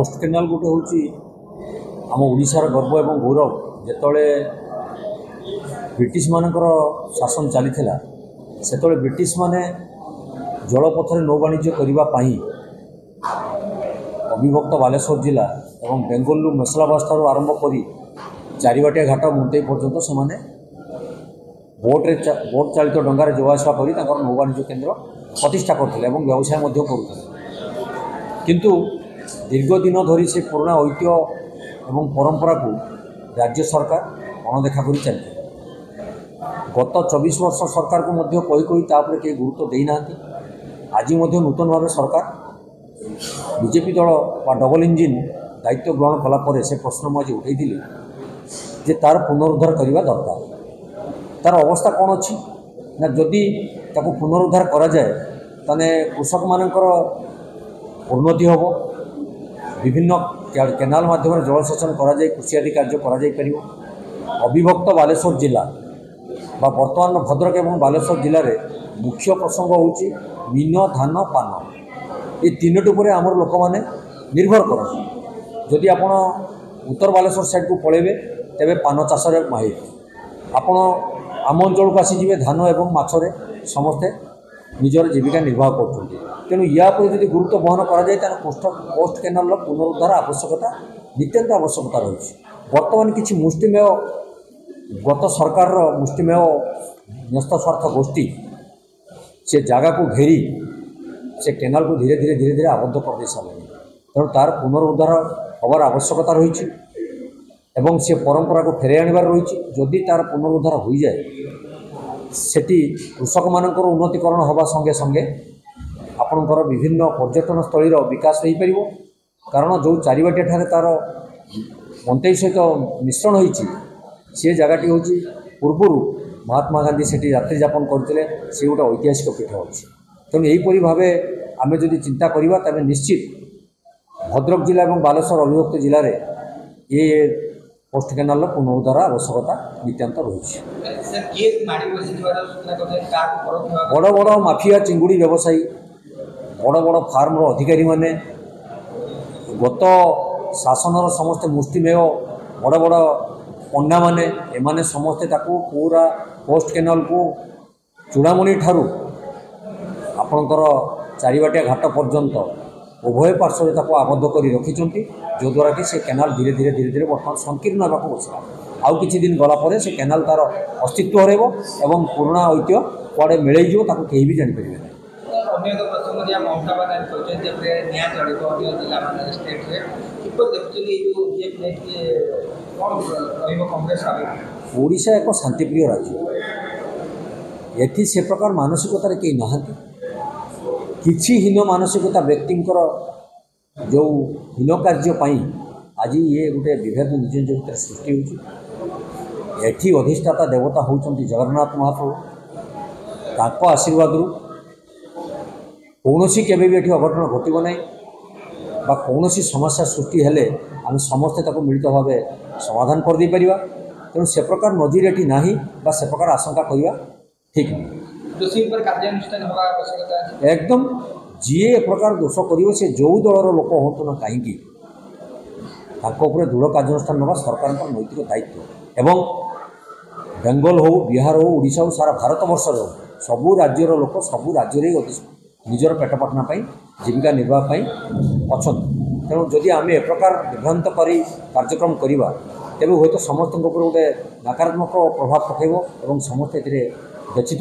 Post canal गोटे हूँ आम ओडिशार गर्व एवं गौरव जिते ब्रिटिश मानकर शासन चली से ब्रिटिश माने जलपथर नौ वाणिज्य करने अविभक्त बालेश्वर जिला और बेंगलुरु मेसलाबास ठार आरंभ कर चारिबाटिया घाट मुंडई पर्यंत से बोट चालित डंगार जवासवा कर नौ वाणिज्य केन्द्र प्रतिष्ठा करते व्यवसाय करुते किंतु दीर्घ दिन धरी से पुराना ऐतिह्य एवं परंपरा को राज्य सरकार अणदेखा कर चलते गत 24 वर्ष सरकार को मध्य कही कहीं गुरुत्व देना आज नूतन भाव सरकार बीजेपी दल डबल इंजिन दायित्व ग्रहण कलापर से प्रश्न मुझे उठे जे तार पुनरुद्धार करने दरकार तार अवस्था कौन अच्छी ना जदि ताको पुनरुद्धार करा जाए ताने कृषक मानकर उन्नति हम विभिन्न केनाल माध्यम जलसेचन कराई कृषि आदि कार्य कर अविभक्त बालेश्वर जिला बर्तमान भद्रक एवं बालेश्वर जिले में मुख्य प्रसंग होची मीन धान पान ये तीनोटी पर आमर लोक मैंने निर्भर करते जदि आपण उत्तर बालेश्वर साइड को पलैबे तेबे पान चाष माहिर आपण आम अंचल को आसीजे धान एवं माछरे समस्ते निजर जीविका निर्वाह कर तेणु या जब गुरुत्व बहन कराए पोस्ट केनाल पुनरुद्धार आवश्यकता नितांत आवश्यकता रही बर्तमान किसी मुष्टिमेय गत सरकार मुष्टिमेय न्यस्त स्वार्थ गोष्ठी से जगह को घेरी से केनाल को धीरे धीरे धीरे धीरे आबद्ध कर दे सारे तेणु तार पुनरुद्धार हबार आवश्यकता रही एवं से परंपरा को फेरे आनबार रही जदि तार पुनरुद्धार हो जाए सेठी कृषक मानकर उन्नतिकरण हवा संगे संगे आपणकर विभिन्न पर्यटन स्थलीर विकास हो पार कारण जो चारिबाटिया ठारे तार मंतई सहित मिश्रण होती सी जगहटी हूँ पूर्वर महात्मा गांधी से रात्रि यापन करते से गोटे ऐतिहासिक पीठ अच्छी तेणु यहीपरि भाव आम जदि चिंता करवा तेज निश्चित भद्रक जिला और बालेश्वर अविभक्त जिले में ये पोस्ट केनाल पुनरुद्धार आवश्यकता नितांत रही बड़ बड़ माफिया चिंगुड़ी व्यवसायी बड़ बड़ फार्म अधिकारी माने गत शासनर समस्ते मुष्टिमेय बड़ बड़ पंडा माने एमाने समस्ते ताकू पूरा पोस्ट केनाल को चूड़ामणि ठारू आपणकर चारिबाटिया घाट पर्यंत उभय पार्श्व आबद्ध कर रखिंट जो द्वारा कि से केनाल धीरे धीरे धीरे धीरे बर्तमान संकीर्ण होगा बसला आउ किछि दिन गलापर से केनाल तार अस्तित्व हरब एवं पुराना ऐतिह्य कुआड़े मिलई कहीं भी जानीपर ओडिशा एक शांतिप्रिय राज्य एथि से प्रकार मानसिकतार कहीं नहांती किछि हीन मानसिकता व्यक्तिंकर जो हीन कार्यपाई आज ये गोटे विभेद निज निज भितर सृष्टि होती अधिष्ठाता देवता होती जगन्नाथ महाप्रभु ताको आशीर्वाद कौन केवे भी अघटन घटब ना बा कौन समस्या सृष्टि हेले आम समस्ते मिलित भाव समाधान कर दे परिबा तेणु से प्रकार नजीर एटी नाही बा से प्रकार आशंका करवा ठीक नहीं एकदम जी ए प्रकार दोष कर जो दलर लोक हूँ ना कहीं दृढ़ कार्यानुष्ठान ना सरकार नैतिक दायित्व एवं बेंगल हो बिहार हो ओडिशा हो सारा भारत वर्ष हो सबू राज्यर लोक सबू राज्य निजर पेट पाटना जीविका निर्वाह अच्छा तेणु जदि आम ए प्रकार विभ्रांत कर कार्यक्रम करवा तेज हूँ तो समस्त गोटे नकारात्मक प्रभाव पकेब और समस्त व्यचित।